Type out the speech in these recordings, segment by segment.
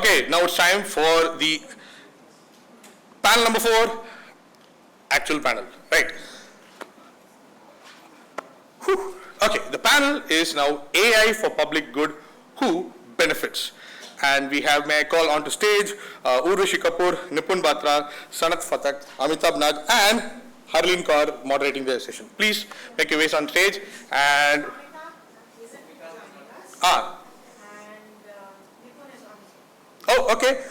Okay, now it's time for the panel number 4, actual panel, right? Whew. Okay, the panel is now AI for public good, who benefits? And we have, may I call onto stage, Urvashi Kapoor, Nipun Batra, Sanat Fatak, Amitabh Nag, and Harleen Kaur moderating the session. Please make your ways on stage. And oh, okay.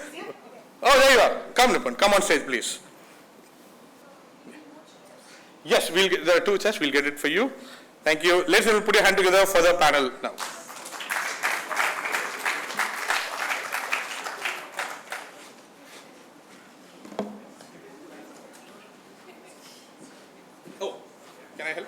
Oh, there you are. Come, Nipun. Come on stage, please. Yes, we'll get, there are 2 chairs. We'll get it for you. Thank you. Ladies and gentlemen, put your hand together for the panel now. Oh, can I help?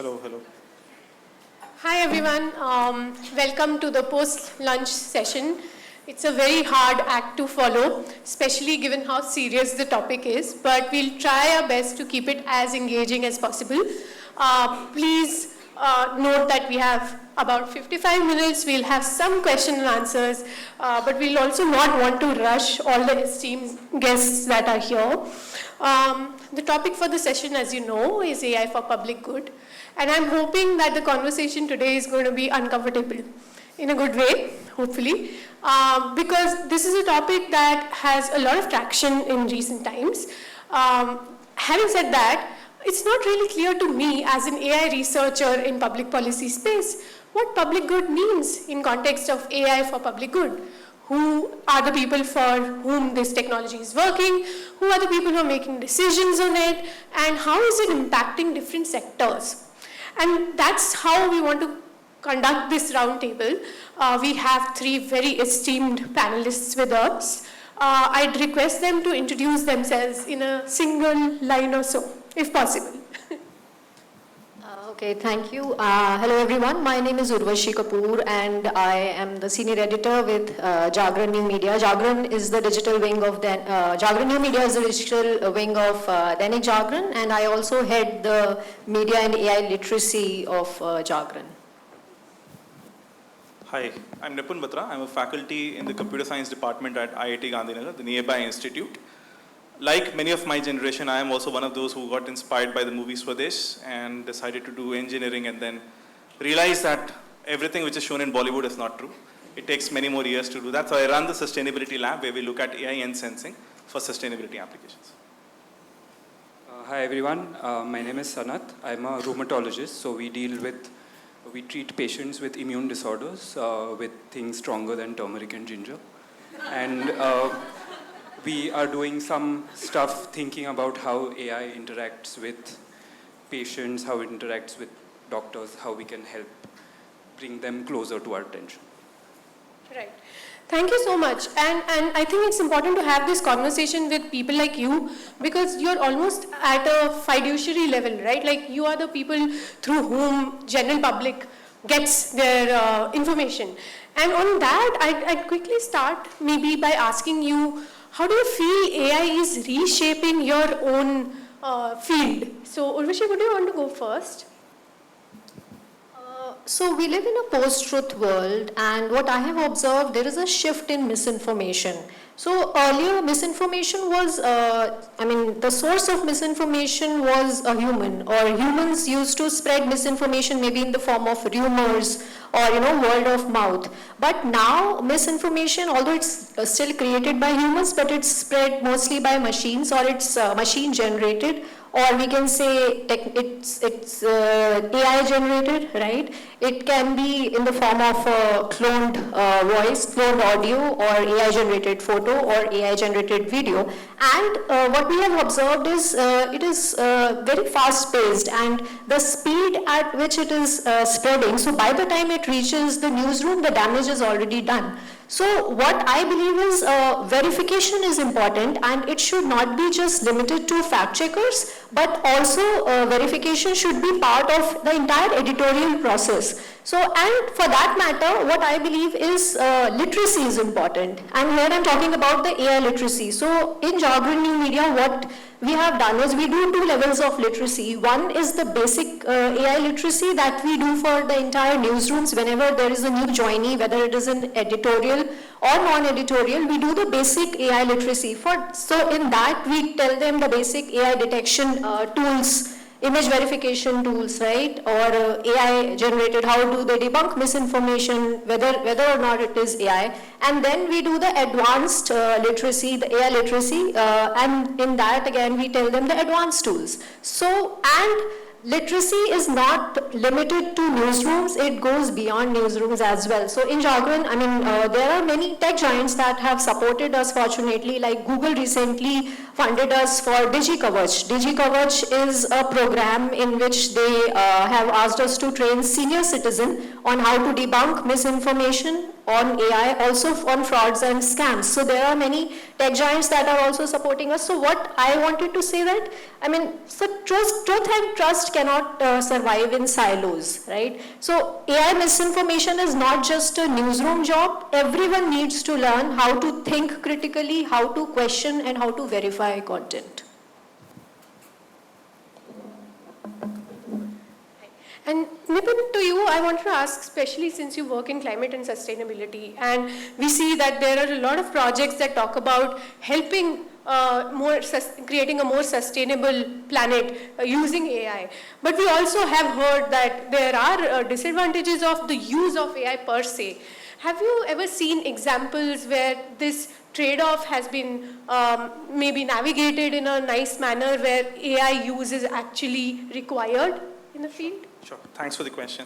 Hello. Hi everyone, welcome to the post-lunch session. It's a very hard act to follow, especially given how serious the topic is, but we'll try our best to keep it as engaging as possible. Please note that we have about 55 minutes. We'll have some question and answers, but we'll also not want to rush all the esteemed guests that are here. The topic for the session, as you know, is AI for public good. And I'm hoping that the conversation today is going to be uncomfortable in a good way, hopefully, because this is a topic that has a lot of traction in recent times. Having said that, it's not really clear to me as an AI researcher in public policy space what public good means in context of AI for public good. Who are the people for whom this technology is working? Who are the people who are making decisions on it? And how is it impacting different sectors? And that's how we want to conduct this roundtable. We have 3 very esteemed panelists with us. I'd request them to introduce themselves in a single line or so, if possible. Okay, thank you. Hello everyone, my name is Urvashi Kapoor and I am the senior editor with Jagran New Media. Jagran is the digital wing of Jagran New Media is the digital wing of Dainik Jagran, and I also head the media and AI literacy of Jagran. Hi, I'm Nipun Batra. I'm a faculty in the computer science department at IIT Gandhinagar, the nearby institute. Like many of my generation, I am also one of those who got inspired by the movie Swadesh and decided to do engineering, and then realized that everything which is shown in Bollywood is not true. It takes many more years to do that. So I run the sustainability lab where we look at AI and sensing for sustainability applications. Hi everyone, my name is Sanat. I'm a rheumatologist, so we treat patients with immune disorders with things stronger than turmeric and ginger. And we are doing some stuff thinking about how AI interacts with patients, how it interacts with doctors, how we can help bring them closer to our attention. Right. Thank you so much. And I think it's important to have this conversation with people like you, because you're almost at a fiduciary level, right? Like you are the people through whom general public gets their information. And on that, I'd quickly start maybe by asking you, how do you feel AI is reshaping your own field? So Urvashi, would you want to go first? So we live in a post-truth world, and what I have observed, there is a shift in misinformation. So earlier misinformation was, the source of misinformation was a human, or humans used to spread misinformation maybe in the form of rumors or word of mouth. But now misinformation, although it's still created by humans, but it's spread mostly by machines, or it's machine generated, or we can say it's AI generated, right? It can be in the form of cloned voice, cloned audio, or AI generated photo, or AI generated video. And what we have observed is it is very fast paced, and the speed at which it is spreading, so by the time it reaches the newsroom, the damage is already done. So what I believe is verification is important, and it should not be just limited to fact checkers, but also verification should be part of the entire editorial process. So, and for that matter, what I believe is literacy is important. And here I'm talking about the AI literacy. So in Jagran New Media, what we have done is we do 2 levels of literacy. One is the basic AI literacy that we do for the entire newsrooms. Whenever there is a new joinee, whether it is an editorial or non-editorial, we do the basic AI literacy. So in that, we tell them the basic AI detection tools, image verification tools, right? Or AI generated, how do they debunk misinformation, whether or not it is AI. And then we do the advanced literacy, the AI literacy, and in that again we tell them the advanced tools. So, and literacy is not limited to newsrooms, it goes beyond newsrooms as well. So in Jagran, I mean, there are many tech giants that have supported us fortunately, like Google recently funded us for DigiKavach. DigiKavach is a program in which they have asked us to train senior citizens on how to debunk misinformation on AI, also on frauds and scams. So there are many tech giants that are also supporting us. So what I wanted to say that, I mean, so truth and trust cannot survive in silos, right? So AI misinformation is not just a newsroom job. Everyone needs to learn how to think critically, how to question, and how to verify content. And Nipun, to you, I want to ask, especially since you work in climate and sustainability, and we see that there are a lot of projects that talk about helping creating a more sustainable planet using AI. But we also have heard that there are disadvantages of the use of AI per se. Have you ever seen examples where this trade-off has been maybe navigated in a nice manner, where AI use is actually required in the field? Sure, thanks for the question.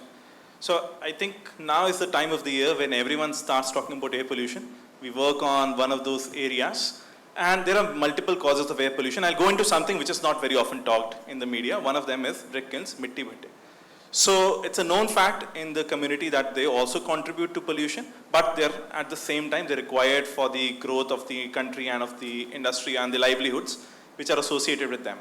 So I think now is the time of the year when everyone starts talking about air pollution. We work on one of those areas, and there are multiple causes of air pollution. I'll go into something which is not very often talked in the media. One of them is brick kilns, mitti bhatte. So it's a known fact in the community that they also contribute to pollution, but they're at the same time they're required for the growth of the country and of the industry and the livelihoods which are associated with them.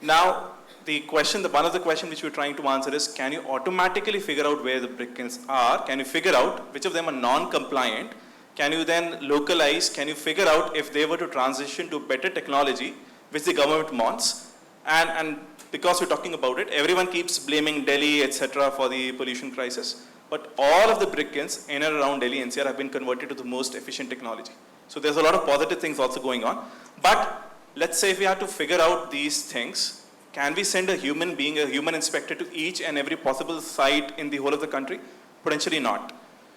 Now, one of the questions which we're trying to answer is, can you automatically figure out where the brick kilns are? Can you figure out which of them are non-compliant? Can you then localize? Can you figure out if they were to transition to better technology, which the government wants? And because we're talking about it, everyone keeps blaming Delhi, etc. for the pollution crisis. But all of the brick kilns in and around Delhi NCR have been converted to the most efficient technology. So there's a lot of positive things also going on. But let's say if we have to figure out these things, can we send a human being, a human inspector to each and every possible site in the whole of the country? Potentially not.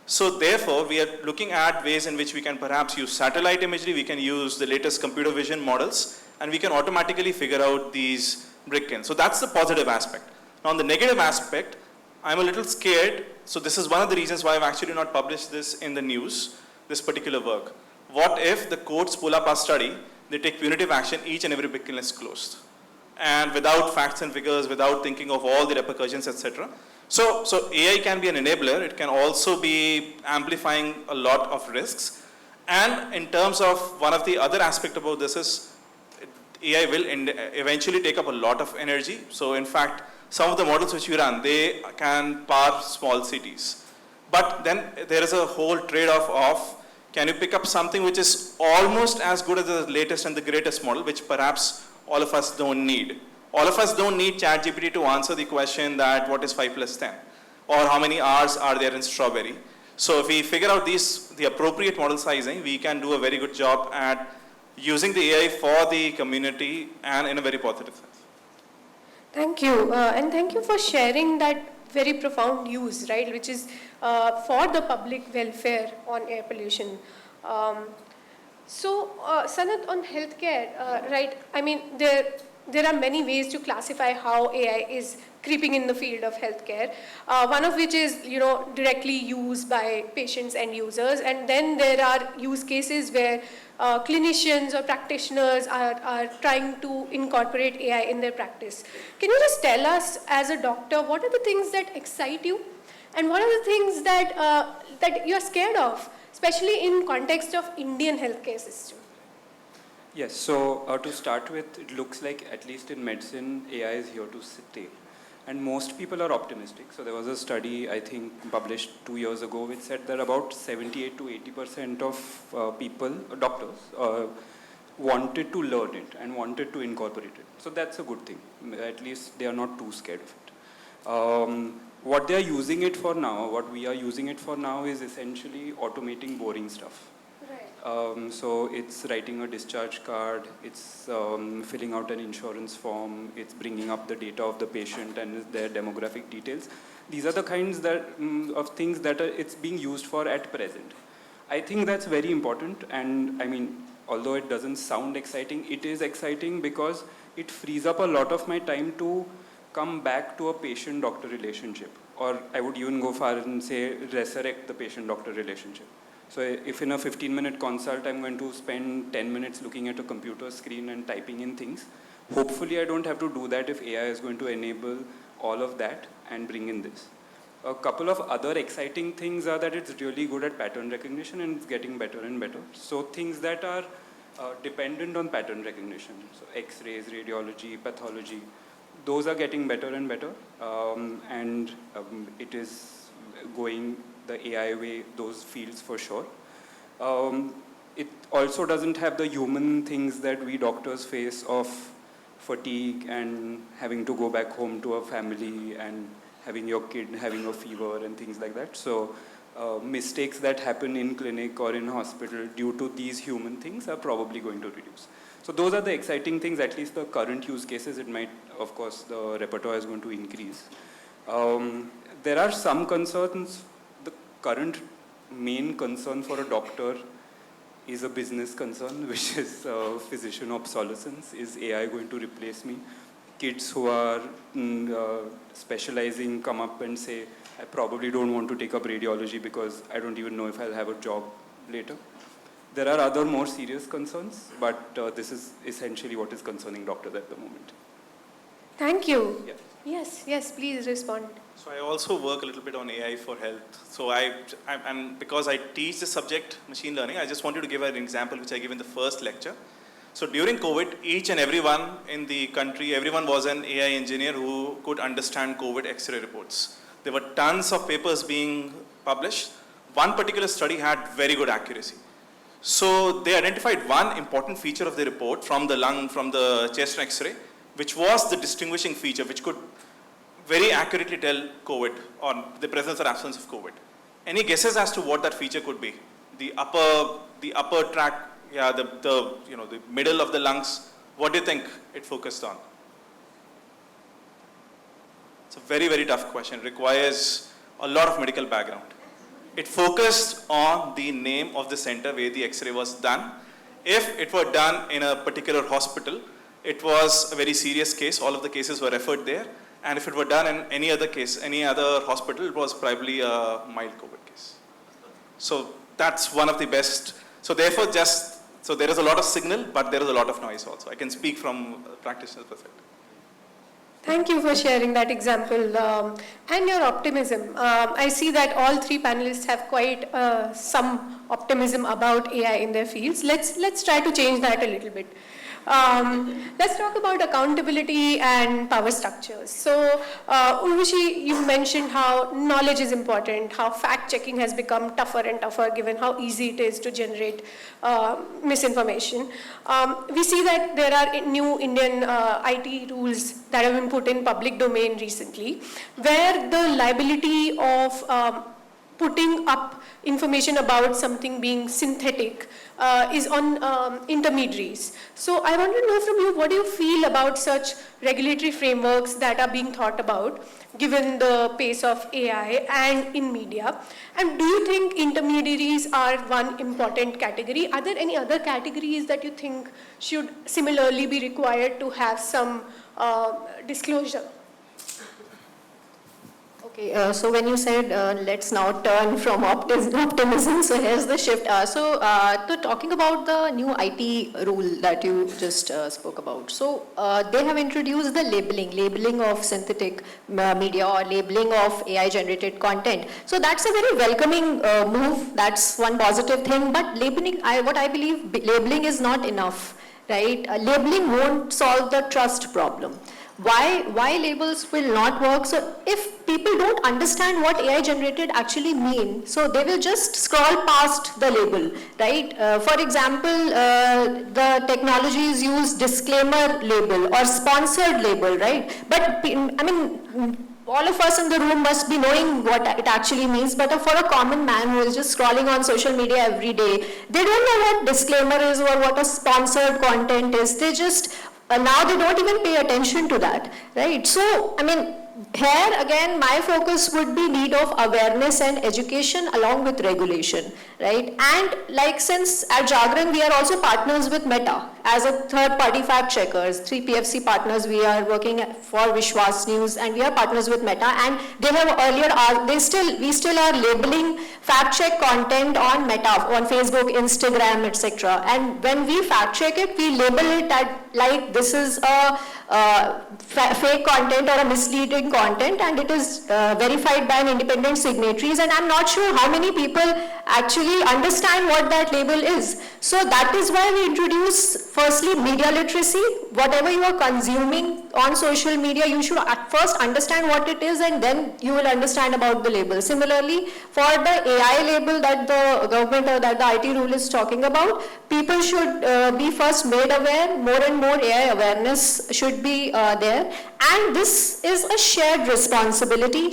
So therefore, we are looking at ways in which we can perhaps use satellite imagery, we can use the latest computer vision models, and we can automatically figure out these brick kilns. So that's the positive aspect. Now on the negative aspect, I'm a little scared. So this is one of the reasons why I've actually not published this in the news, this particular work. What if the courts pull up our study, they take punitive action, each and every brick kiln is closed? And without facts and figures, without thinking of all the repercussions, etc. So AI can be an enabler. It can also be amplifying a lot of risks. And in terms of one of the other aspects about this is, AI will eventually take up a lot of energy. So in fact, some of the models which we run, they can power small cities. But then there is a whole trade-off of, can you pick up something which is almost as good as the latest and the greatest model, which perhaps all of us don't need. All of us don't need ChatGPT to answer the question that what is 5 plus 10? Or how many R's are there in strawberry? So if we figure out the appropriate model sizing, we can do a very good job at using the AI for the community and in a very positive sense. Thank you. And thank you for sharing that very profound use, right, which is for the public welfare on air pollution. So, Sanat, on healthcare, right, I mean, there are many ways to classify how AI is creeping in the field of healthcare. One of which is, directly used by patients and users, and then there are use cases where clinicians or practitioners are trying to incorporate AI in their practice. Can you just tell us, as a doctor, what are the things that excite you, and what are the things that you're scared of, especially in context of Indian healthcare system? Yes, so to start with, it looks like, at least in medicine, AI is here to stay. And most people are optimistic. So there was a study, I think, published 2 years ago, which said that about 78 to 80% of people, doctors, wanted to learn it and wanted to incorporate it. So that's a good thing. At least they are not too scared of it. What they are using it for now, what we are using it for now, is essentially automating boring stuff. So it's writing a discharge card, it's filling out an insurance form, it's bringing up the data of the patient and their demographic details. These are the kinds of things that it's being used for at present. I think that's very important, and I mean, although it doesn't sound exciting, it is exciting because it frees up a lot of my time to come back to a patient-doctor relationship, or I would even go far and say resurrect the patient-doctor relationship. So if in a 15-minute consult I'm going to spend 10 minutes looking at a computer screen and typing in things, hopefully I don't have to do that if AI is going to enable all of that and bring in this. A couple of other exciting things are that it's really good at pattern recognition and it's getting better and better. So things that are dependent on pattern recognition, so X-rays, radiology, pathology, those are getting better and better, and it is going the AI way, those fields for sure. It also doesn't have the human things that we doctors face of fatigue and having to go back home to a family and having your kid having a fever and things like that. So mistakes that happen in clinic or in hospital due to these human things are probably going to reduce. So those are the exciting things, at least the current use cases. It might, of course, the repertoire is going to increase. There are some concerns. The current main concern for a doctor is a business concern, which is physician obsolescence. Is AI going to replace me? Kids who are specializing come up and say, I probably don't want to take up radiology because I don't even know if I'll have a job later. There are other more serious concerns, but this is essentially what is concerning doctors at the moment. Thank you. Yeah. Yes, please respond. So I also work a little bit on AI for health. So and because I teach the subject machine learning, I just wanted to give an example which I gave in the first lecture. So during COVID, each and everyone in the country, everyone was an AI engineer who could understand COVID X-ray reports. There were tons of papers being published. One particular study had very good accuracy. So they identified one important feature of the report from the lung, from the chest X-ray, which was the distinguishing feature, which could very accurately tell COVID or the presence or absence of COVID. Any guesses as to what that feature could be? The upper tract, yeah, the middle of the lungs. What do you think it focused on? It's a very, very tough question. It requires a lot of medical background. It focused on the name of the center where the X-ray was done. If it were done in a particular hospital, it was a very serious case. All of the cases were referred there. And if it were done in any other case, any other hospital, it was probably a mild COVID case. So that's one of the best. So therefore, so there is a lot of signal, but there is a lot of noise also. I can speak from a practitioner's perspective. Thank you for sharing that example and your optimism. I see that all three panelists have quite some optimism about AI in their fields. Let's try to change that a little bit. Let's talk about accountability and power structures. So, Urvashi, you mentioned how knowledge is important, how fact-checking has become tougher and tougher given how easy it is to generate misinformation. We see that there are new Indian IT rules that have been put in public domain recently, where the liability of putting up information about something being synthetic is on intermediaries. So I want to know from you, what do you feel about such regulatory frameworks that are being thought about given the pace of AI and in media? And do you think intermediaries are one important category? Are there any other categories that you think should similarly be required to have some disclosure? Okay, so when you said let's now turn from optimism, so here's the shift. So talking about the new IT rule that you just spoke about. So they have introduced the labeling of synthetic media or labeling of AI generated content. So that's a very welcoming move. That's one positive thing. But labeling, what I believe, labeling is not enough, right? Labeling won't solve the trust problem. Why labels will not work? So if people don't understand what AI generated actually mean, so they will just scroll past the label, right? For example, the technologies use disclaimer label or sponsored label, right? But I mean, all of us in the room must be knowing what it actually means, but for a common man who is just scrolling on social media every day, they don't know what disclaimer is or what a sponsored content is. They just now they don't even pay attention to that, right? So, I mean, here again, my focus would be need of awareness and education along with regulation, right? And like since at Jagran, we are also partners with Meta as a third-party fact checkers. 3PFC partners, we are working for Vishwas News, and we are partners with Meta. And they have earlier, we still are labeling fact check content on Meta, on Facebook, Instagram, etc. And when we fact check it, we label it like this is a fake content or a misleading content, and it is verified by an independent signatories, and I'm not sure how many people actually understand what that label is. So that is why we introduce firstly media literacy. Whatever you are consuming on social media, you should at first understand what it is, and then you will understand about the label. Similarly, for the AI label that the government or that the IT rule is talking about, people should be first made aware. More and more AI awareness should be there, and this is a shared responsibility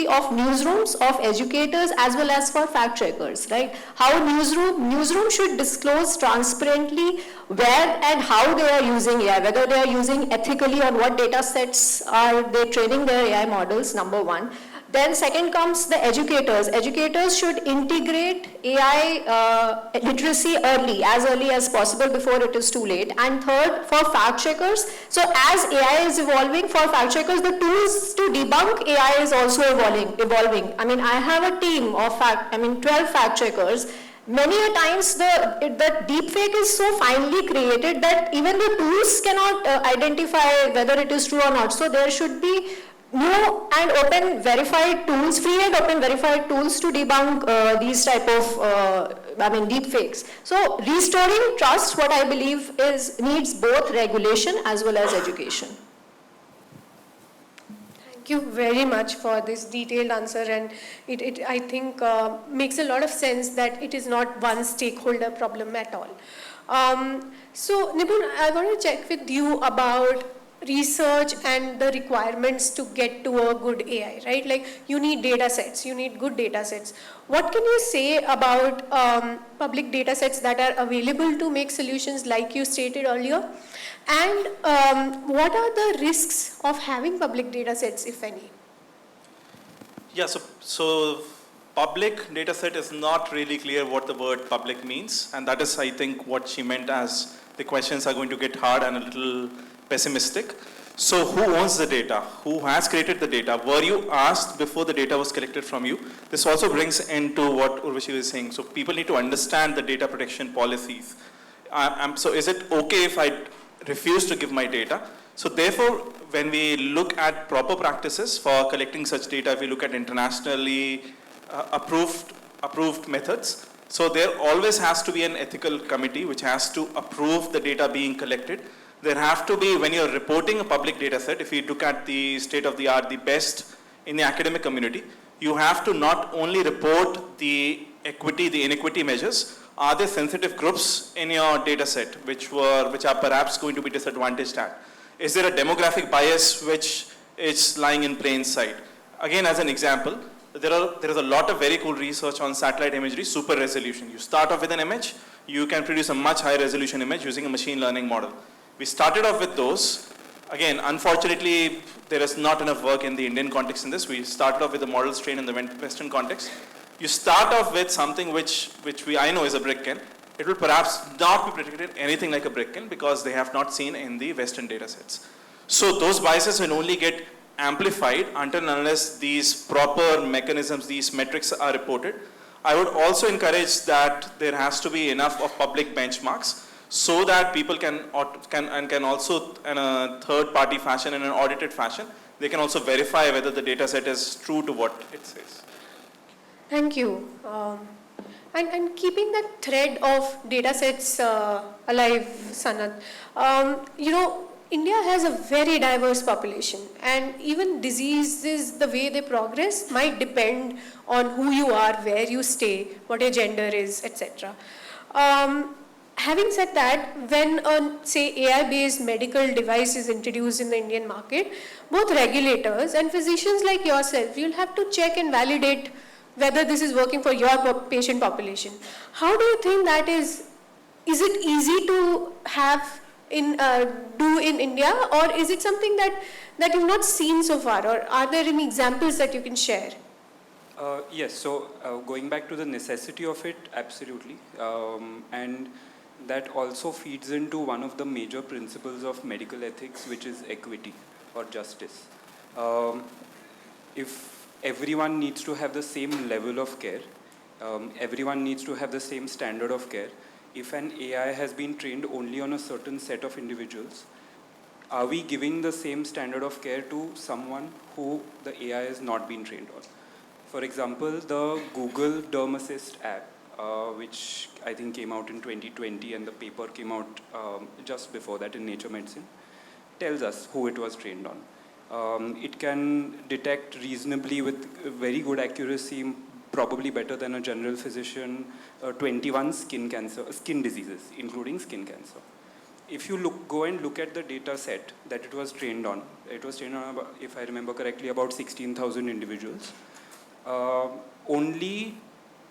of newsrooms, of educators, as well as for fact checkers, right? How newsroom should disclose transparently where and how they are using AI, whether they are using ethically, or what data sets are they training their AI models, number one. Then second comes the educators. Educators should integrate AI literacy as early as possible before it is too late. And third, for fact checkers, so as AI is evolving, for fact checkers, the tools to debunk AI is also evolving. I mean, I have a team of 12 fact checkers. Many a times the deep fake is so finely created that even the tools cannot identify whether it is true or not. So there should be new and open verified tools, free and open verified tools to debunk these type of deep fakes. So restoring trust, what I believe needs both regulation as well as education. Thank you very much for this detailed answer, and it I think makes a lot of sense that it is not one stakeholder problem at all. So Nipun, I want to check with you about research and the requirements to get to a good AI, right? Like you need data sets, you need good data sets. What can you say about public data sets that are available to make solutions like you stated earlier? And what are the risks of having public data sets, if any? Yeah, so public data set is not really clear what the word public means, and that is, I think, what she meant as the questions are going to get hard and a little pessimistic. So who owns the data? Who has created the data? Were you asked before the data was collected from you? This also brings into what Urvashi was saying. So people need to understand the data protection policies. So is it okay if I refuse to give my data? So therefore, when we look at proper practices for collecting such data, if we look at internationally approved methods, so there always has to be an ethical committee which has to approve the data being collected. There have to be, when you're reporting a public data set, if you look at the state of the art, the best in the academic community, you have to not only report the equity, the inequity measures, are there sensitive groups in your data set which are perhaps going to be disadvantaged at? Is there a demographic bias which is lying in plain sight? Again, as an example, there is a lot of very cool research on satellite imagery, super resolution. You start off with an image, you can produce a much higher resolution image using a machine learning model. We started off with those. Again, unfortunately, there is not enough work in the Indian context in this. We started off with the models trained in the Western context. You start off with something which I know is a brick kiln. It will perhaps not be predicted anything like a brick kiln because they have not seen in the Western data sets. So those biases will only get amplified until and unless these proper mechanisms, these metrics are reported. I would also encourage that there has to be enough of public benchmarks so that people can also, in a third-party fashion, in an audited fashion, they can also verify whether the data set is true to what it says. Thank you. And keeping that thread of data sets alive, Sanat, India has a very diverse population, and even diseases, the way they progress, might depend on who you are, where you stay, what your gender is, etc. Having said that, when say AI-based medical device is introduced in the Indian market, both regulators and physicians like yourself, you'll have to check and validate whether this is working for your patient population. How do you think that is it easy to have do in India, or is it something that you've not seen so far, or are there any examples that you can share? Yes, so going back to the necessity of it, absolutely. And that also feeds into one of the major principles of medical ethics, which is equity or justice. If everyone needs to have the same level of care, everyone needs to have the same standard of care, if an AI has been trained only on a certain set of individuals, are we giving the same standard of care to someone who the AI has not been trained on? For example, the Google Derm Assist app, which I think came out in 2020, and the paper came out just before that in Nature Medicine, tells us who it was trained on. It can detect reasonably with very good accuracy, probably better than a general physician, 21 skin diseases, including skin cancer. If you go and look at the data set that it was trained on, about, if I remember correctly, about 16,000 individuals. Only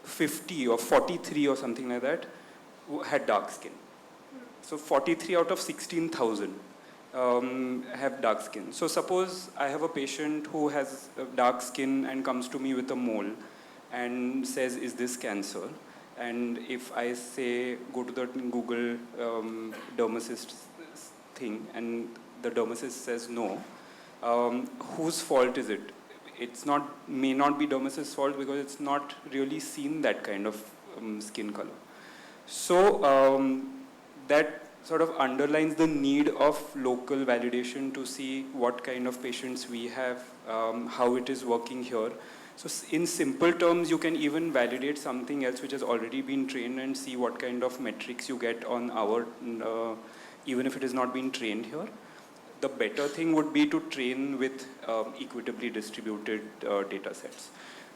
50 or 43 or something like that had dark skin. So 43 out of 16,000 have dark skin. So suppose I have a patient who has dark skin and comes to me with a mole and says, is this cancer? And if I say, go to the Google dermatologist thing, and the dermatologist says no, whose fault is it? May not be dermatologist's fault because it's not really seen that kind of skin color. So that sort of underlines the need of local validation to see what kind of patients we have, how it is working here. So in simple terms, you can even validate something else which has already been trained and see what kind of metrics you get on our, even if it has not been trained here. The better thing would be to train with equitably distributed data sets.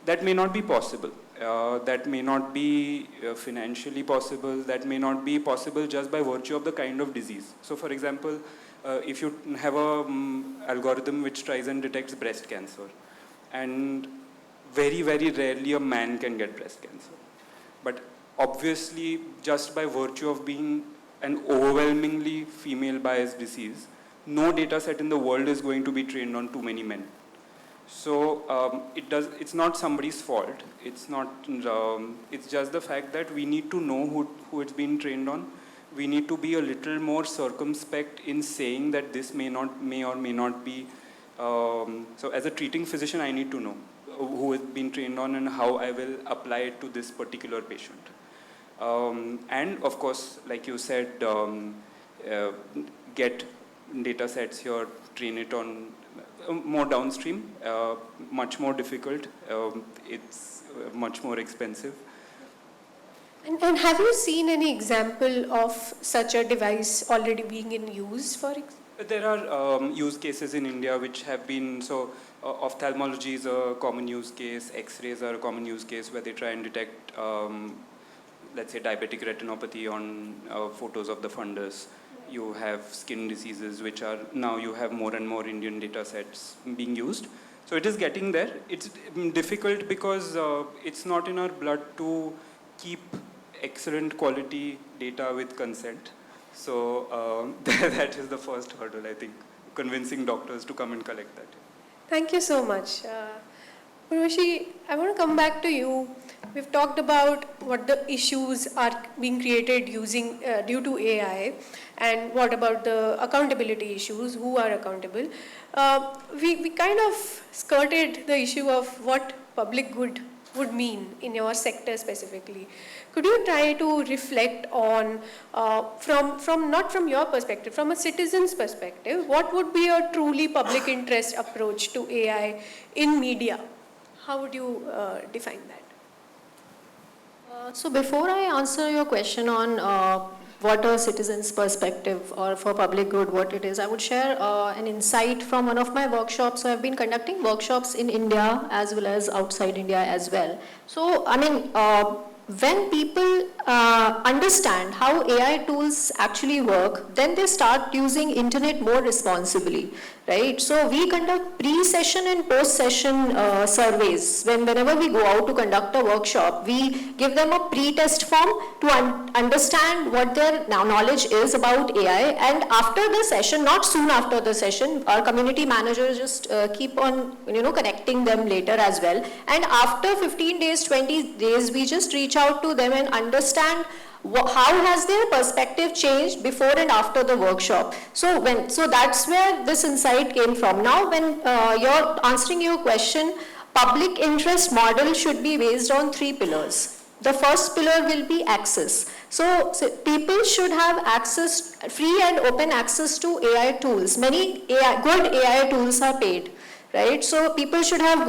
That may not be possible. That may not be financially possible. That may not be possible just by virtue of the kind of disease. So for example, if you have an algorithm which tries and detects breast cancer, and very, very rarely a man can get breast cancer. But obviously, just by virtue of being an overwhelmingly female biased disease, no data set in the world is going to be trained on too many men. So it's not somebody's fault. It's just the fact that we need to know who it's been trained on. We need to be a little more circumspect in saying that this may or may not be. So as a treating physician, I need to know who it's been trained on and how I will apply it to this particular patient. And of course, like you said, get data sets here, train it on more downstream, much more difficult, it's much more expensive. And have you seen any example of such a device already being in use, for example? There are use cases in India which have been, ophthalmology is a common use case, X-rays are a common use case where they try and detect, let's say, diabetic retinopathy on photos of the fundus. You have skin diseases which are, now you have more and more Indian data sets being used. So it is getting there. It's difficult because it's not in our blood to keep excellent quality data with consent. So that is the first hurdle, I think, convincing doctors to come and collect that. Thank you so much. Urvashi, I want to come back to you. We've talked about what the issues are being created using due to AI, and what about the accountability issues, who are accountable. We kind of skirted the issue of what public good would mean in your sector specifically. Could you try to reflect on, from not from your perspective, from a citizen's perspective, what would be a truly public interest approach to AI in media? How would you define that? So before I answer your question on what a citizen's perspective or for public good, what it is, I would share an insight from one of my workshops. So I've been conducting workshops in India as well as outside India as well. So, I mean, when people understand how AI tools actually work, then they start using internet more responsibly, right? So we conduct pre-session and post-session surveys. Whenever we go out to conduct a workshop, we give them a pre-test form to understand what their knowledge is about AI. And after the session, not soon after the session, our community managers just keep on, connecting them later as well. And after 15 days, 20 days, we just reach out to them and understand how has their perspective changed before and after the workshop. So that's where this insight came from. Now, when you're answering your question, public interest model should be based on 3 pillars. The first pillar will be access. So people should have access, free and open access to AI tools. Many good AI tools are paid, right? So people should have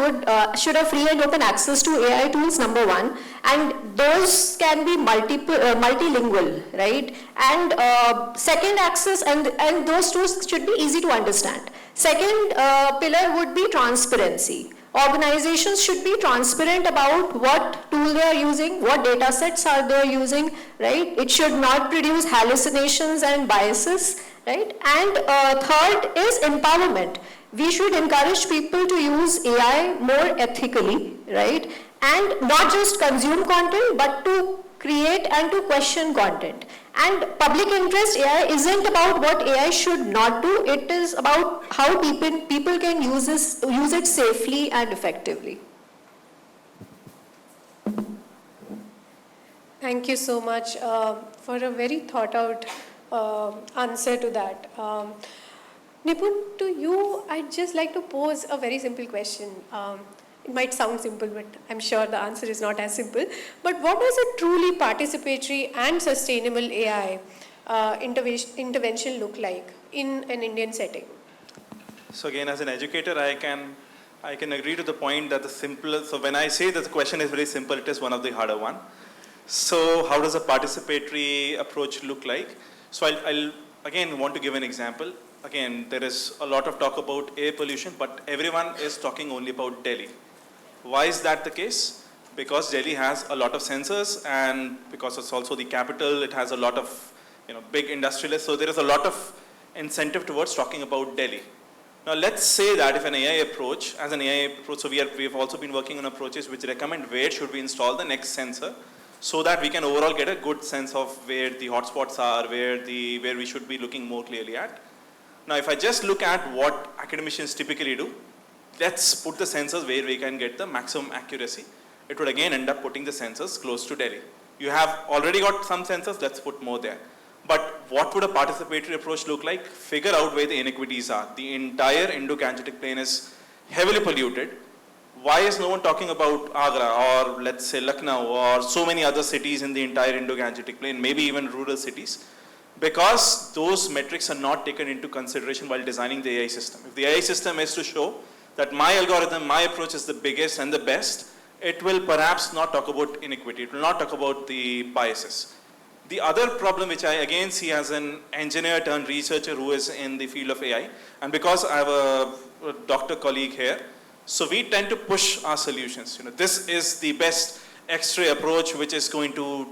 free and open access to AI tools, number one, and those can be multilingual, right? And second, access, and those tools should be easy to understand. Second pillar would be transparency. Organizations should be transparent about what tool they are using, what data sets are they using, right? It should not produce hallucinations and biases, right? And third is empowerment. We should encourage people to use AI more ethically, right? And not just consume content, but to create and to question content. And public interest AI isn't about what AI should not do, it is about how people can use it safely and effectively. Thank you so much for a very thought out answer to that. Nipun, to you, I'd just like to pose a very simple question. It might sound simple, but I'm sure the answer is not as simple. But what does a truly participatory and sustainable AI intervention look like in an Indian setting? So again, as an educator, I can agree to the point that so when I say that the question is very simple, it is one of the harder one. So how does a participatory approach look like? So I'll again want to give an example. Again, there is a lot of talk about air pollution, but everyone is talking only about Delhi. Why is that the case? Because Delhi has a lot of sensors, and because it's also the capital, it has a lot of big industrialists. So there is a lot of incentive towards talking about Delhi. Now let's say that if an AI approach, so we have also been working on approaches which recommend where should we install the next sensor, so that we can overall get a good sense of where the hotspots are, where we should be looking more clearly at. Now, if I just look at what academicians typically do, let's put the sensors where we can get the maximum accuracy. It would again end up putting the sensors close to Delhi. You have already got some sensors, let's put more there. But what would a participatory approach look like? Figure out where the inequities are. The entire Indo-Gangetic plain is heavily polluted. Why is no one talking about Agra or let's say Lucknow or so many other cities in the entire Indo-Gangetic plain, maybe even rural cities? Because those metrics are not taken into consideration while designing the AI system. If the AI system is to show that my algorithm, my approach is the biggest and the best, it will perhaps not talk about inequity. It will not talk about the biases. The other problem which I again see as an engineer turned researcher who is in the field of AI, and because I have a doctor colleague here, so we tend to push our solutions. This is the best X-ray approach which is going to,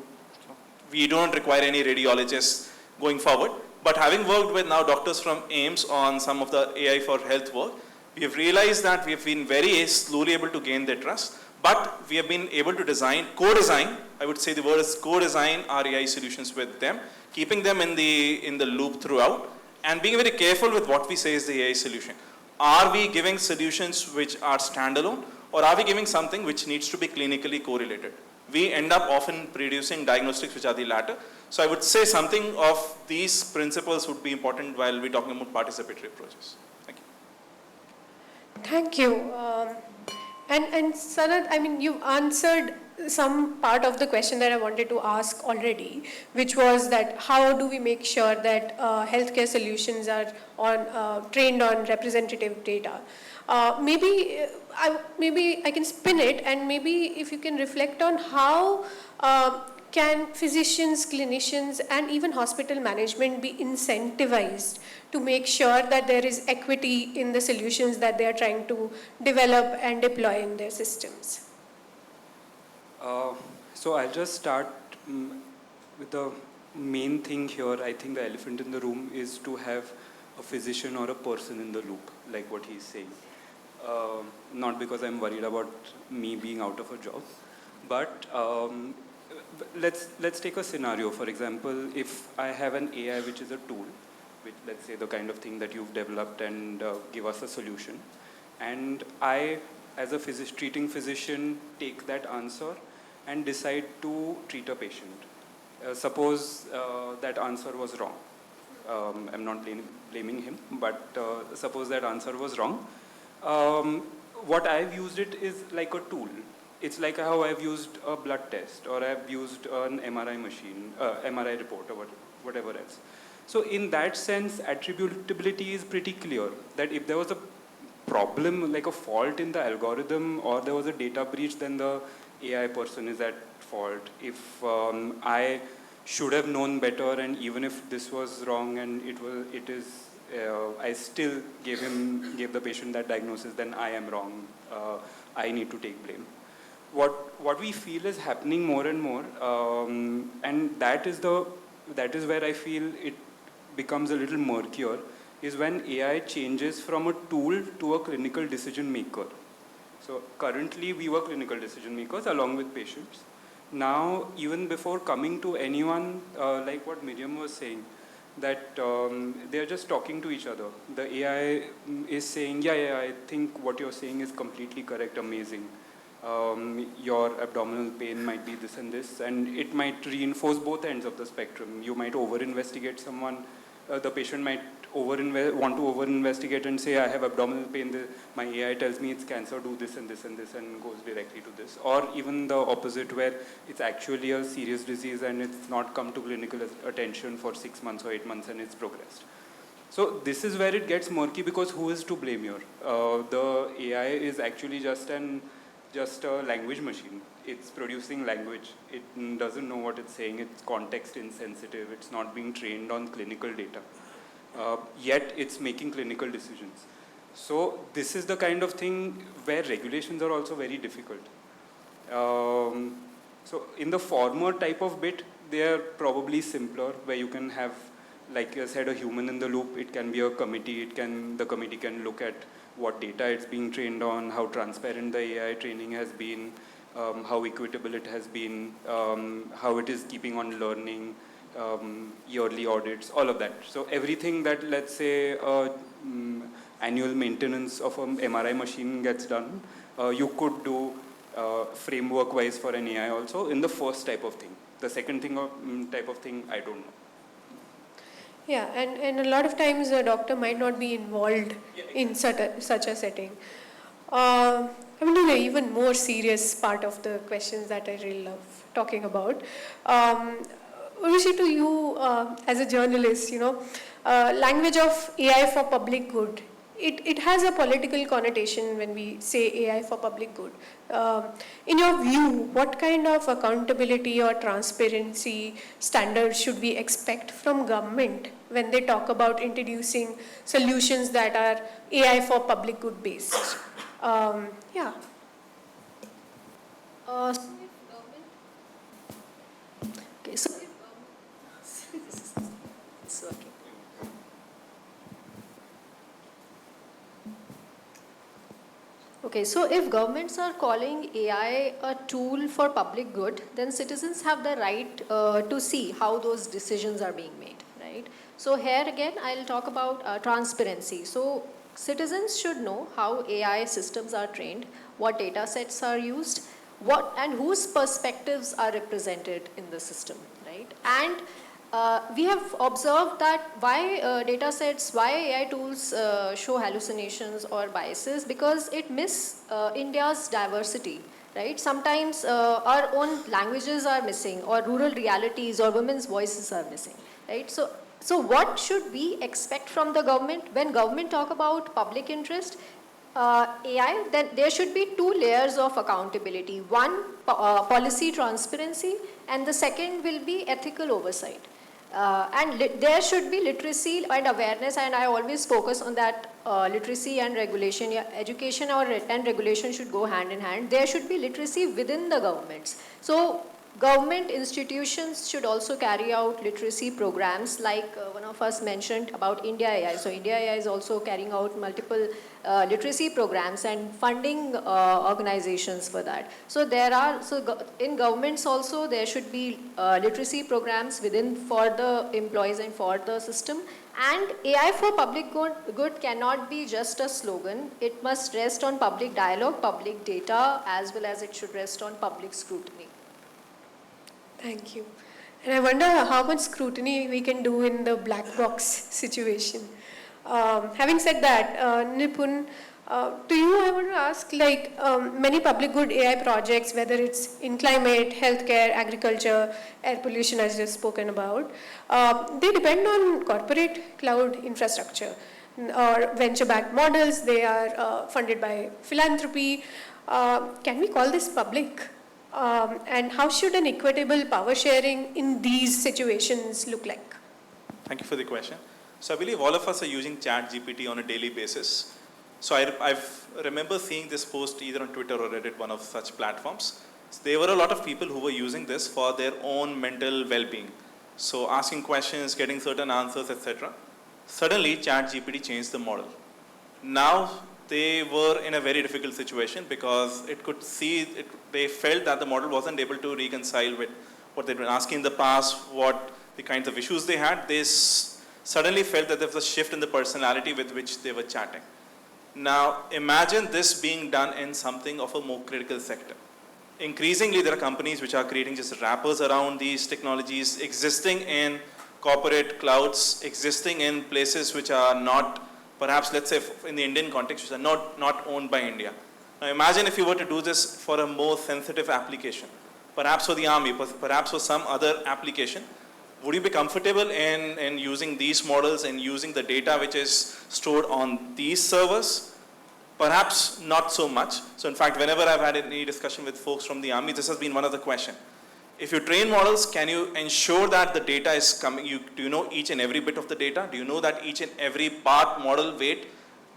we don't require any radiologists going forward. But having worked with now doctors from AIIMS on some of the AI for health work, We have realized that we have been very slowly able to gain their trust, but we have been able to co-design, I would say the word is co-design our AI solutions with them, keeping them in the loop throughout, and being very careful with what we say is the AI solution. Are we giving solutions which are standalone, or are we giving something which needs to be clinically correlated? We end up often producing diagnostics which are the latter. So I would say something of these principles would be important while we're talking about participatory approaches. Thank you. Thank you. And Sanat, I mean, you've answered some part of the question that I wanted to ask already, which was that how do we make sure that healthcare solutions are trained on representative data? Maybe I can spin it, and maybe if you can reflect on how can physicians, clinicians, and even hospital management be incentivized to make sure that there is equity in the solutions that they are trying to develop and deploy in their systems? So I'll just start with the main thing here. I think the elephant in the room is to have a physician or a person in the loop, like what he's saying. Not because I'm worried about me being out of a job, but let's take a scenario. For example, if I have an AI which is a tool, which, let's say, the kind of thing that you've developed and give us a solution, and I, as a treating physician, take that answer and decide to treat a patient. Suppose that answer was wrong. I'm not blaming him, but suppose that answer was wrong. What I've used it is like a tool. It's like how I've used a blood test, or I've used an MRI machine, MRI report, or whatever else. So in that sense, attributability is pretty clear, that if there was a problem, like a fault in the algorithm, or there was a data breach, then the AI person is at fault. If I should have known better, and even if this was wrong and I still gave the patient that diagnosis, then I am wrong. I need to take blame. What we feel is happening more and more, and that is where I feel it becomes a little murkier, is when AI changes from a tool to a clinical decision maker. So currently we were clinical decision makers along with patients. Now, even before coming to anyone, like what Miriam was saying, that they're just talking to each other. The AI is saying, yeah, I think what you're saying is completely correct, amazing. Your abdominal pain might be this and this, and it might reinforce both ends of the spectrum. You might over-investigate someone. The patient might want to over-investigate and say, I have abdominal pain, my AI tells me it's cancer, do this and this and this, and goes directly to this. Or even the opposite, where it's actually a serious disease and it's not come to clinical attention for 6 months or 8 months and it's progressed. So this is where it gets murky, because who is to blame here? The AI is actually just a language machine. It's producing language. It doesn't know what it's saying. It's context insensitive. It's not being trained on clinical data. Yet it's making clinical decisions. So this is the kind of thing where regulations are also very difficult. So in the former type of bit, they are probably simpler, where you can have, like I said, a human in the loop. It can be a committee. The committee can look at what data it's being trained on, how transparent the AI training has been, how equitable it has been, how it is keeping on learning, yearly audits, all of that. So everything that, let's say, annual maintenance of an MRI machine gets done, you could do framework-wise for an AI also in the first type of thing. The second type of thing, I don't know. Yeah, and a lot of times a doctor might not be involved in such a setting. I mean, to the even more serious part of the questions that I really love talking about. Urushi, to you as a journalist, language of AI for public good, it has a political connotation when we say AI for public good. In your view, what kind of accountability or transparency standards should we expect from government when they talk about introducing solutions that are AI for public good based? Yeah. Okay, so it's okay. Okay, so if governments are calling AI a tool for public good, then citizens have the right to see how those decisions are being made, right? So here again, I'll talk about transparency. So citizens should know how AI systems are trained, what data sets are used, what and whose perspectives are represented in the system, right? And we have observed that why data sets, why AI tools show hallucinations or biases, because it miss India's diversity, right? Sometimes our own languages are missing, or rural realities or women's voices are missing, right? So what should we expect from the government? When government talk about public interest, AI, then there should be two layers of accountability. One, policy transparency, and the second will be ethical oversight. There should be literacy and awareness, and I always focus on that literacy and regulation. Yeah, education and regulation should go hand in hand. There should be literacy within the governments. So government institutions should also carry out literacy programs, like one of us mentioned about India AI. So India AI is also carrying out multiple literacy programs and funding organizations for that. So in governments also there should be literacy programs within for the employees and for the system. And AI for public good cannot be just a slogan. It must rest on public dialogue, public data, as well as it should rest on public scrutiny. Thank you. And I wonder how much scrutiny we can do in the black box situation. Having said that, Nipun, to you I want to ask, like many public good AI projects, whether it's in climate, healthcare, agriculture, air pollution as just spoken about, they depend on corporate cloud infrastructure or venture-backed models. They are funded by philanthropy. Can we call this public? And how should an equitable power sharing in these situations look like? Thank you for the question. So I believe all of us are using ChatGPT on a daily basis. So I remember seeing this post either on Twitter or Reddit, one of such platforms. So there were a lot of people who were using this for their own mental well-being. So asking questions, getting certain answers, etc. Suddenly, ChatGPT changed the model. Now, they were in a very difficult situation because they felt that the model wasn't able to reconcile with what they'd been asking in the past, what the kinds of issues they had. They suddenly felt that there was a shift in the personality with which they were chatting. Now, imagine this being done in something of a more critical sector. Increasingly, there are companies which are creating just wrappers around these technologies, existing in corporate clouds, existing in places which are not, perhaps let's say in the Indian context, which are not owned by India. Now imagine if you were to do this for a more sensitive application, perhaps for the army, perhaps for some other application. Would you be comfortable in using these models and using the data which is stored on these servers? Perhaps not so much. So in fact, whenever I've had any discussion with folks from the army, this has been one of the questions. If you train models, can you ensure that the data is coming? Do you know each and every bit of the data? Do you know that each and every part, model, weight?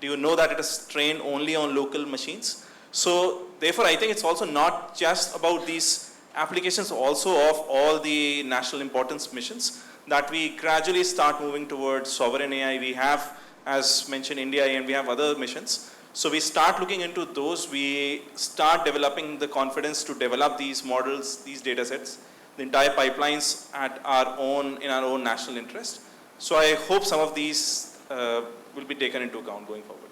Do you know that it is trained only on local machines? So therefore, I think it's also not just about these applications, also of all the national importance missions, that we gradually start moving towards sovereign AI. We have, as mentioned, India AI, and we have other missions. So we start looking into those, we start developing the confidence to develop these models, these data sets, the entire pipelines in our own national interest. So I hope some of these will be taken into account going forward.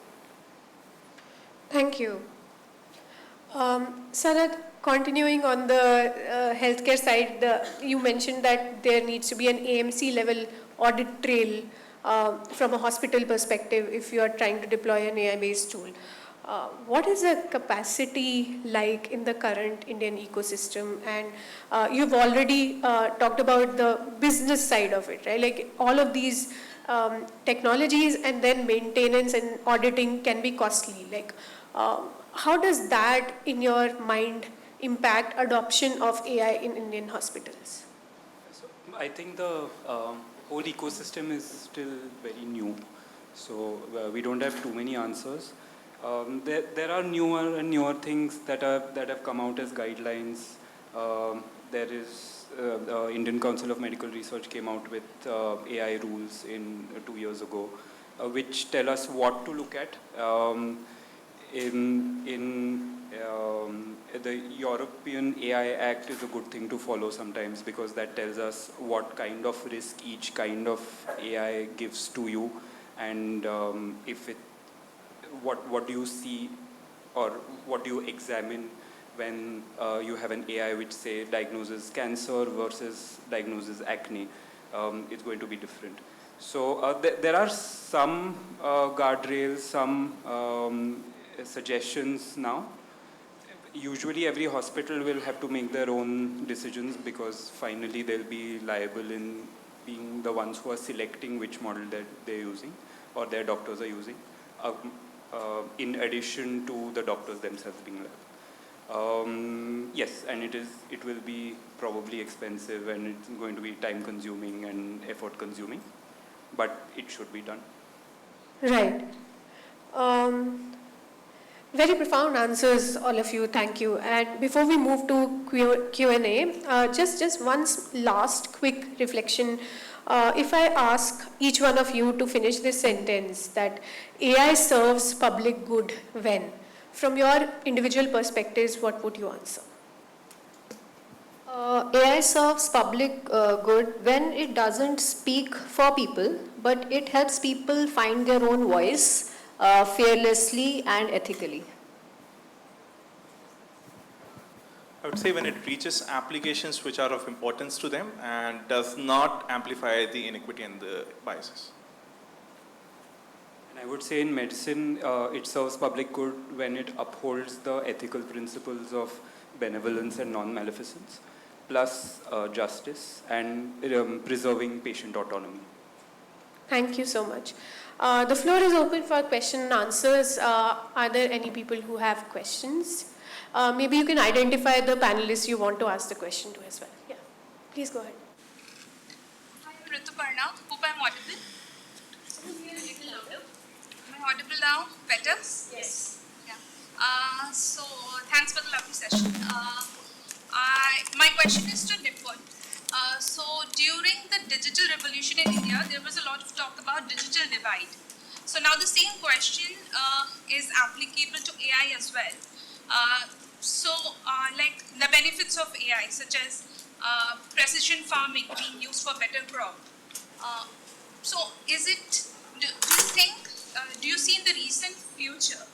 Thank you. Sanat, continuing on the healthcare side, you mentioned that there needs to be an AMC level audit trail from a hospital perspective if you are trying to deploy an AI-based tool. What is the capacity like in the current Indian ecosystem? And you've already talked about the business side of it, right? Like all of these technologies and then maintenance and auditing can be costly. Like how does that, in your mind, impact adoption of AI in Indian hospitals? So I think the whole ecosystem is still very new, so we don't have too many answers. There are newer and newer things that have come out as guidelines. There is the Indian Council of Medical Research came out with AI rules 2 years ago, which tell us what to look at. the European AI Act is a good thing to follow sometimes, because that tells us what kind of risk each kind of AI gives to you, and what do you see or what do you examine when you have an AI which, say, diagnoses cancer versus diagnoses acne. It's going to be different. So there are some guardrails, some suggestions now. Usually every hospital will have to make their own decisions, because finally they'll be liable in being the ones who are selecting which model that they're using or their doctors are using, in addition to the doctors themselves being liable. Yes, and it will be probably expensive, and it's going to be time consuming and effort consuming, but it should be done. Right. Very profound answers, all of you. Thank you. And before we move to Q&A, just one last quick reflection. If I ask each one of you to finish this sentence, that AI serves public good when? From your individual perspectives, what would you answer? AI serves public good when it doesn't speak for people, but it helps people find their own voice fearlessly and ethically. I would say when it reaches applications which are of importance to them and does not amplify the inequity and the biases. And I would say in medicine, it serves public good when it upholds the ethical principles of benevolence and non-maleficence, plus justice and preserving patient autonomy. Thank you so much. The floor is open for question and answers. Are there any people who have questions? Maybe you can identify the panelists you want to ask the question to as well. Yeah, please go ahead. Hi, I'm Rituparna. Hope I'm audible. Can you hear a little louder? Am I audible now? Better? Yes. Yeah. So, thanks for the lovely session. My question is to Nipun. So, during the digital revolution in India, there was a lot of talk about digital divide. So, now the same question is applicable to AI as well. Like the benefits of AI, such as precision farming being used for better crop. So, do you think, do you see in the recent future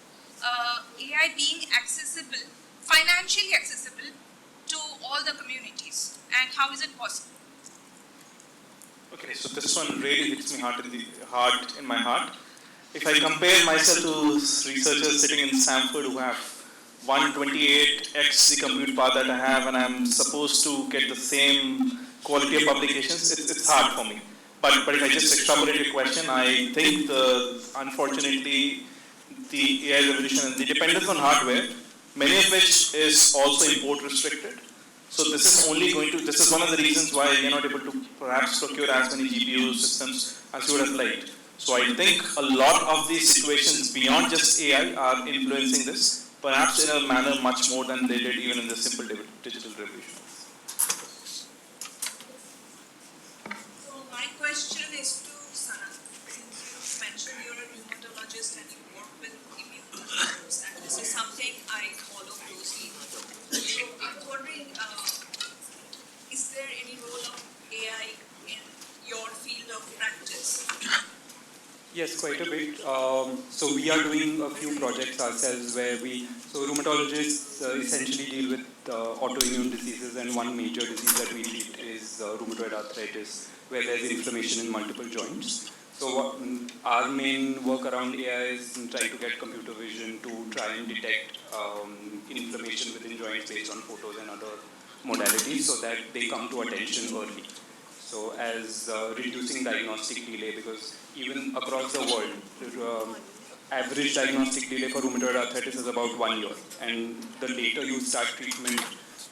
AI being accessible, financially accessible to all the communities, and how is it possible? Okay, so this one really hits me hard in my heart. If I compare myself to researchers sitting in Stanford who have 128x the compute power that I have, and I'm supposed to get the same quality of publications, it's hard for me. But if I just extrapolate your question, I think unfortunately the AI revolution and the dependence on hardware, many of which is also import restricted. So this is one of the reasons why we are not able to perhaps procure as many GPU systems as you would have liked. So I think a lot of these situations beyond just AI are influencing this, perhaps in a manner much more than they did even in the simple digital revolution. So my question is to Sanat. Since you mentioned you're a rheumatologist and you work with immune disorders, and this is something I follow closely. So I'm wondering, is there any role of AI in your field of practice? Yes, quite a bit. So we are doing a few projects ourselves where rheumatologists essentially deal with autoimmune diseases, and one major disease that we treat is rheumatoid arthritis, where there's inflammation in multiple joints. So our main work around AI is trying to get computer vision to try and detect inflammation within joints based on photos and other modalities, so that they come to attention early. So as reducing diagnostic delay, because even across the world, average diagnostic delay for rheumatoid arthritis is about 1 year. And the later you start treatment,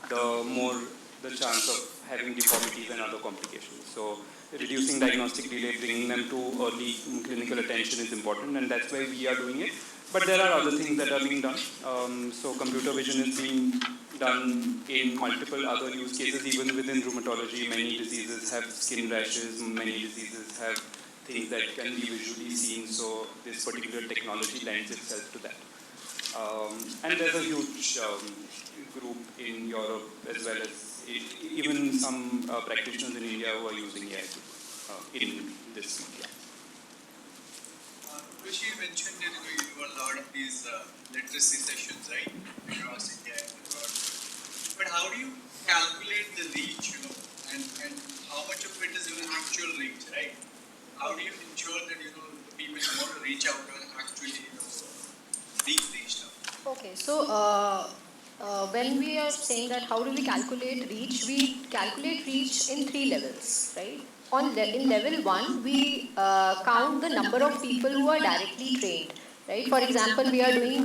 the more the chance of having deformities and other complications. So reducing diagnostic delay, bringing them to early clinical attention is important, and that's why we are doing it. But there are other things that are being done. So computer vision is being done in multiple other use cases, even within rheumatology. Many diseases have skin rashes, many diseases have things that can be visually seen, so this particular technology lends itself to that. And there's a huge group in Europe as well as even some practitioners in India who are using AI in this media. Rishi mentioned that you do a lot of these literacy sessions, right, across India and abroad. But how do you calculate the reach, and how much of it is actual reach, right? How do you ensure that the people who want to reach out and actually reach these stuff? Okay, so when we are saying that how do we calculate reach, we calculate reach in 3 levels, right? In level 1, we count the number of people who are directly trained, right? For example, we are doing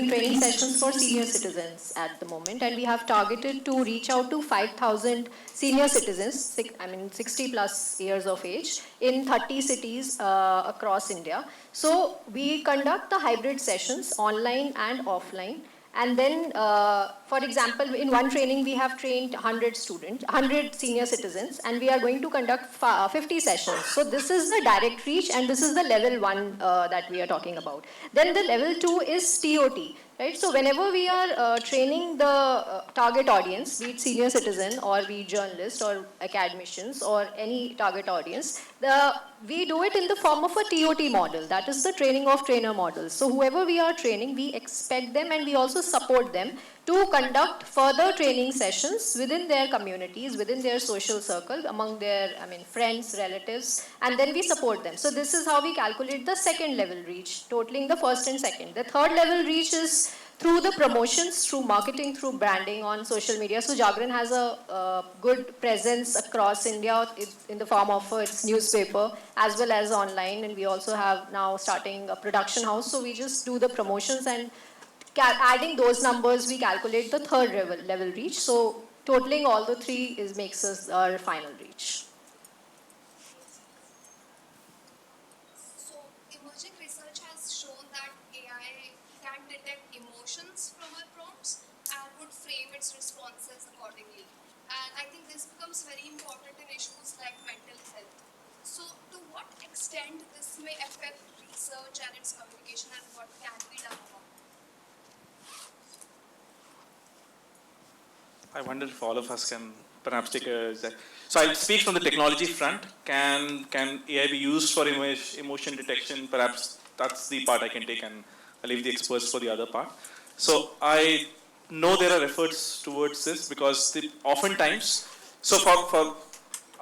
training sessions for senior citizens at the moment, and we have targeted to reach out to 5,000 senior citizens, 60 plus years of age, in 30 cities across India. So we conduct the hybrid sessions online and offline. And then, for example, in one training, we have trained 100 students, 100 senior citizens, and we are going to conduct 50 sessions. So this is the direct reach, and this is the level 1 that we are talking about. Then the level 2 is TOT, right? So whenever we are training the target audience, be it senior citizen or be it journalist or academicians or any target audience, we do it in the form of a TOT model. That is the training of trainer model. So whoever we are training, we expect them and we also support them to conduct further training sessions within their communities, within their social circle, among their friends, relatives, and then we support them. So this is how we calculate the second level reach, totaling the first and second. The third level reach is through the promotions, through marketing, through branding on social media. So Jagran has a good presence across India in the form of its newspaper as well as online, and we also have now starting a production house. So we just do the promotions, and adding those numbers, we calculate the third level reach. So totaling all the three makes us our final reach. So, emerging research has shown that AI can detect emotions from our prompts and would frame its responses accordingly. And I think this becomes very important in issues like mental health. So, to what extent this may affect research and its communication, and what can be done about it? I wonder if all of us can perhaps take a. So I'll speak from the technology front. Can AI be used for emotion detection? Perhaps that's the part I can take, and I'll leave the experts for the other part. So I know there are efforts towards this because oftentimes, so for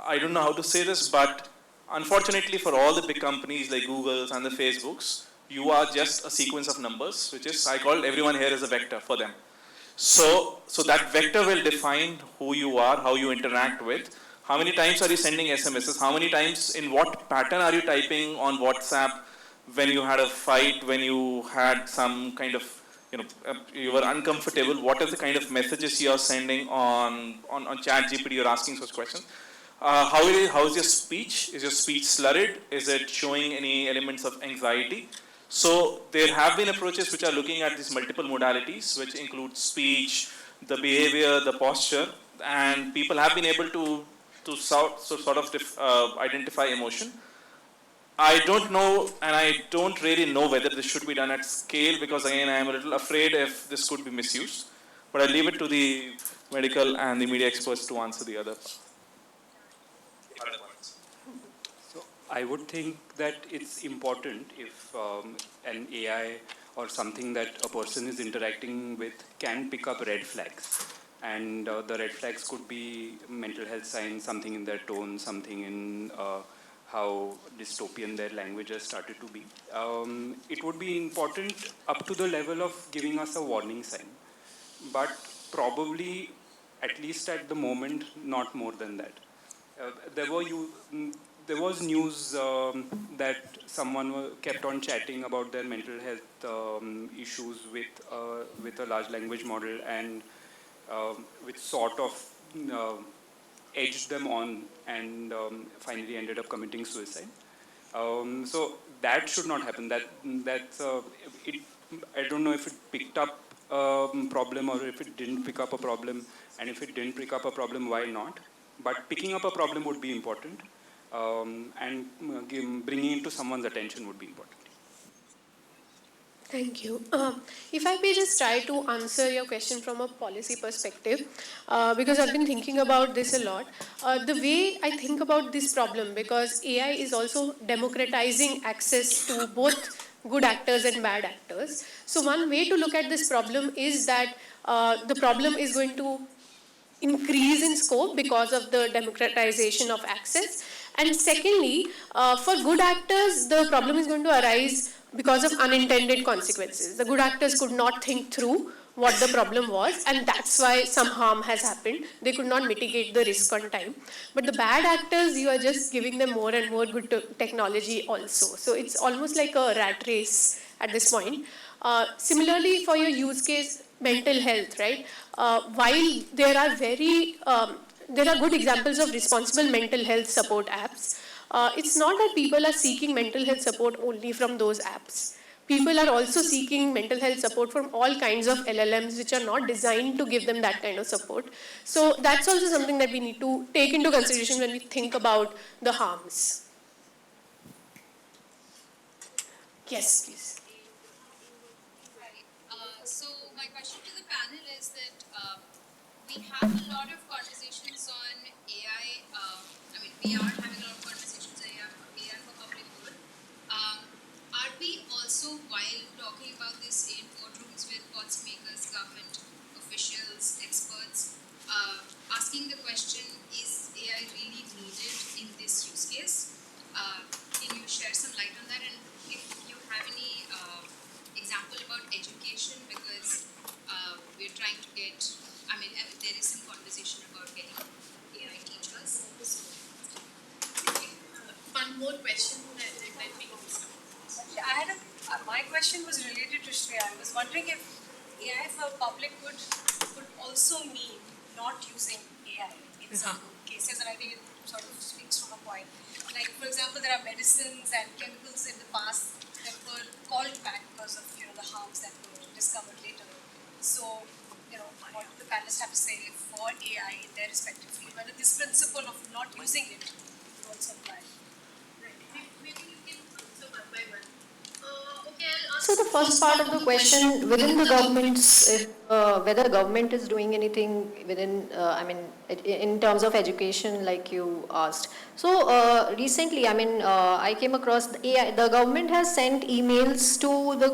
I don't know how to say this, but unfortunately for all the big companies like Google's and the Facebooks, you are just a sequence of numbers, which is, I call everyone here is a vector for them. So that vector will define who you are, how you interact with, how many times are you sending SMSs, how many times, in what pattern are you typing on WhatsApp when you had a fight, when you had some kind of, you were uncomfortable, what are the kind of messages you are sending on ChatGPT, you're asking such questions. How is your speech? Is your speech slurred? Is it showing any elements of anxiety? So there have been approaches which are looking at these multiple modalities, which include speech, the behavior, the posture, and people have been able to sort of identify emotion. I don't know, and I don't really know whether this should be done at scale, because again, I am a little afraid if this could be misused. But I'll leave it to the medical and the media experts to answer the other part. So I would think that it's important if an AI or something that a person is interacting with can pick up red flags. And the red flags could be mental health signs, something in their tone, something in how dystopian their language has started to be. It would be important up to the level of giving us a warning sign. But probably, at least at the moment, not more than that. There was news that someone kept on chatting about their mental health issues with a large language model, and which sort of edged them on, and finally ended up committing suicide. So that should not happen. I don't know if it picked up a problem or if it didn't pick up a problem, and if it didn't pick up a problem, why not? But picking up a problem would be important, and bringing it to someone's attention would be important. Thank you. If I may just try to answer your question from a policy perspective, because I've been thinking about this a lot. The way I think about this problem, because AI is also democratizing access to both good actors and bad actors. So one way to look at this problem is that the problem is going to increase in scope because of the democratization of access. And secondly, for good actors, the problem is going to arise because of unintended consequences. The good actors could not think through what the problem was, and that's why some harm has happened. They could not mitigate the risk on time. But the bad actors, you are just giving them more and more good technology also. So it's almost like a rat race at this point. Similarly, for your use case, mental health, right? While there are good examples of responsible mental health support apps, it's not that people are seeking mental health support only from those apps. People are also seeking mental health support from all kinds of LLMs which are not designed to give them that kind of support. So that's also something that we need to take into consideration when we think about the harms. Yes, please. So my question to the panel is that we have a lot of conversations on AI. I mean, we are having a lot of conversations on AI for public good. Are we also, while talking about this in boardrooms with policymakers, government officials, experts, asking the question, is AI really needed in this use case? Can you share some light on that? And if you have any example about education, because we're trying to get, I mean, there is some conversation about getting AI teachers. So, one more question that we can start. My question was related to SJAI. I was wondering if AI for public good could also mean not using AI in some cases, and I think it sort of speaks from a point. Like, for example, there are medicines and chemicals in the past that were called back because of the harms that were discovered later. So, what do the panelists have to say for AI in their respective field? Whether this principle of not using it would also apply. Maybe you can answer one by one. So the first part of the question, within the governments, whether government is doing anything within, in terms of education, like you asked. So recently, I came across the AI. The government has sent emails to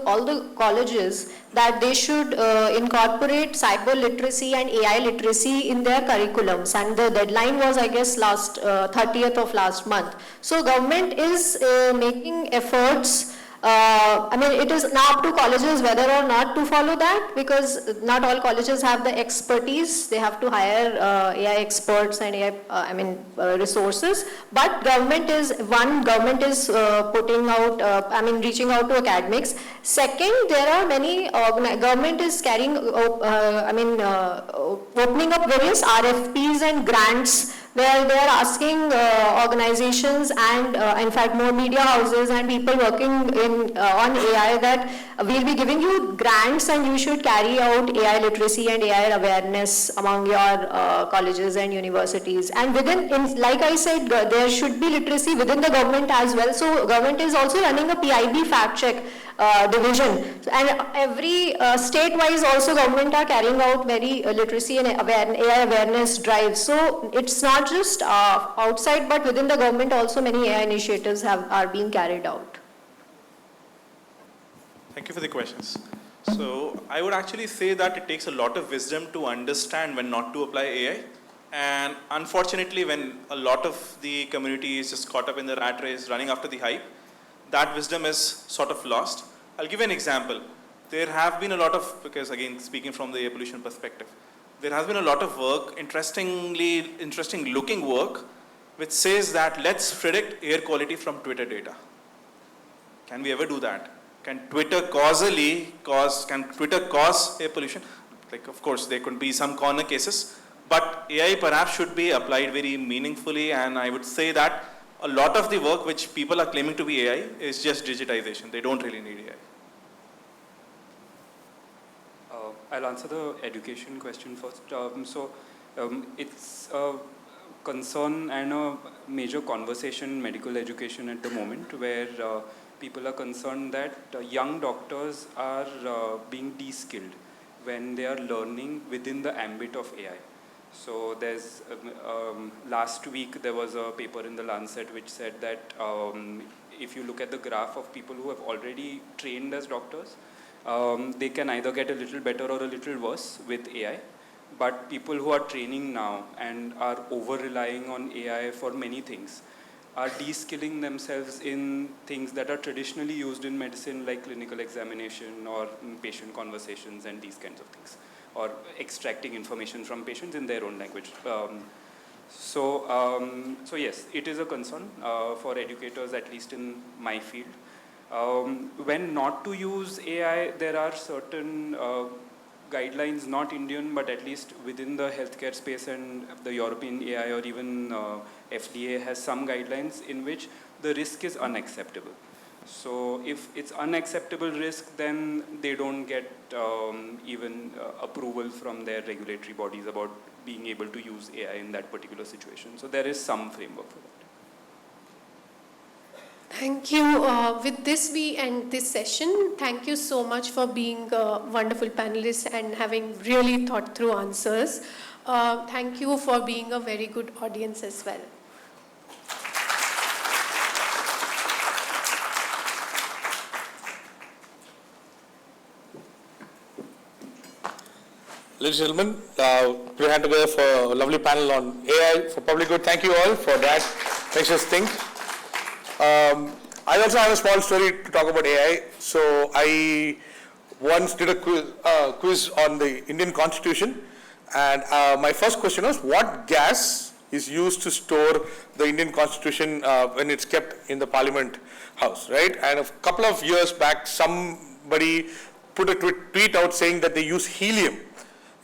all the colleges that they should incorporate cyber literacy and AI literacy in their curriculums. And the deadline was, I guess, last 30th of last month. So government is making efforts. It is now up to colleges whether or not to follow that, because not all colleges have the expertise. They have to hire AI experts and AI, resources. But government is putting out, reaching out to academics. Second, there are many, government is carrying, opening up various RFPs and grants where they are asking organizations and in fact more media houses and people working on AI that we'll be giving you grants and you should carry out AI literacy and AI awareness among your colleges and universities. And like I said, there should be literacy within the government as well. So government is also running a PIB fact check division. And every state-wise also government are carrying out very literacy and AI awareness drives. So it's not just outside, but within the government also many AI initiatives are being carried out. Thank you for the questions. So I would actually say that it takes a lot of wisdom to understand when not to apply AI. And unfortunately, when a lot of the community is just caught up in the rat race running after the hype, that wisdom is sort of lost. I'll give you an example. There have been a lot of, because again, speaking from the evolution perspective, there has been a lot of work, interesting looking work, which says that let's predict air quality from Twitter data. Can we ever do that? Can Twitter cause air pollution? Like, of course, there could be some corner cases, but AI perhaps should be applied very meaningfully, and I would say that a lot of the work which people are claiming to be AI is just digitization. They don't really need AI. I'll answer the education question first. It's a concern and a major conversation in medical education at the moment, where people are concerned that young doctors are being de-skilled when they are learning within the ambit of AI. So there's, last week there was a paper in the Lancet which said that if you look at the graph of people who have already trained as doctors, they can either get a little better or a little worse with AI. But people who are training now and are over-relying on AI for many things are de-skilling themselves in things that are traditionally used in medicine, like clinical examination or patient conversations and these kinds of things, or extracting information from patients in their own language. So yes, it is a concern for educators, at least in my field. When not to use AI, there are certain guidelines, not Indian, but at least within the healthcare space, and the European AI or even FDA has some guidelines in which the risk is unacceptable. So if it's unacceptable risk, then they don't get even approval from their regulatory bodies about being able to use AI in that particular situation. So there is some framework for that. Thank you. With this, we end this session. Thank you so much for being wonderful panelists and having really thought through answers. Thank you for being a very good audience as well. Ladies and gentlemen, put your hand together for a lovely panel on AI for public good. Thank you all for that. Makes us think. I also have a small story to talk about AI. So I once did a quiz on the Indian Constitution, and my first question was, what gas is used to store the Indian Constitution when it's kept in the Parliament House, right? And a couple of years back, somebody put a tweet out saying that they use helium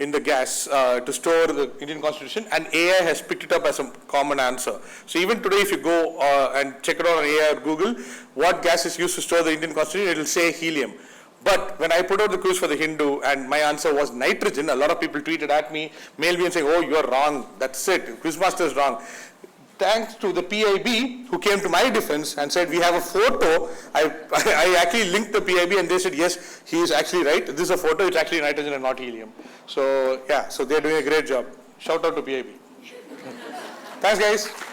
in the gas to store the Indian Constitution, and AI has picked it up as a common answer. So even today, if you go and check it out on AI or Google, what gas is used to store the Indian Constitution, it will say helium. But when I put out the quiz for the Hindu and my answer was nitrogen, a lot of people tweeted at me, mailed me and saying, oh, you're wrong, that's it, Quizmaster is wrong. Thanks to the PIB who came to my defense and said, we have a photo. I actually linked the PIB and they said, yes, he is actually right. This is a photo, it's actually nitrogen and not helium. So yeah, so they're doing a great job. Shout out to PIB. Thanks guys.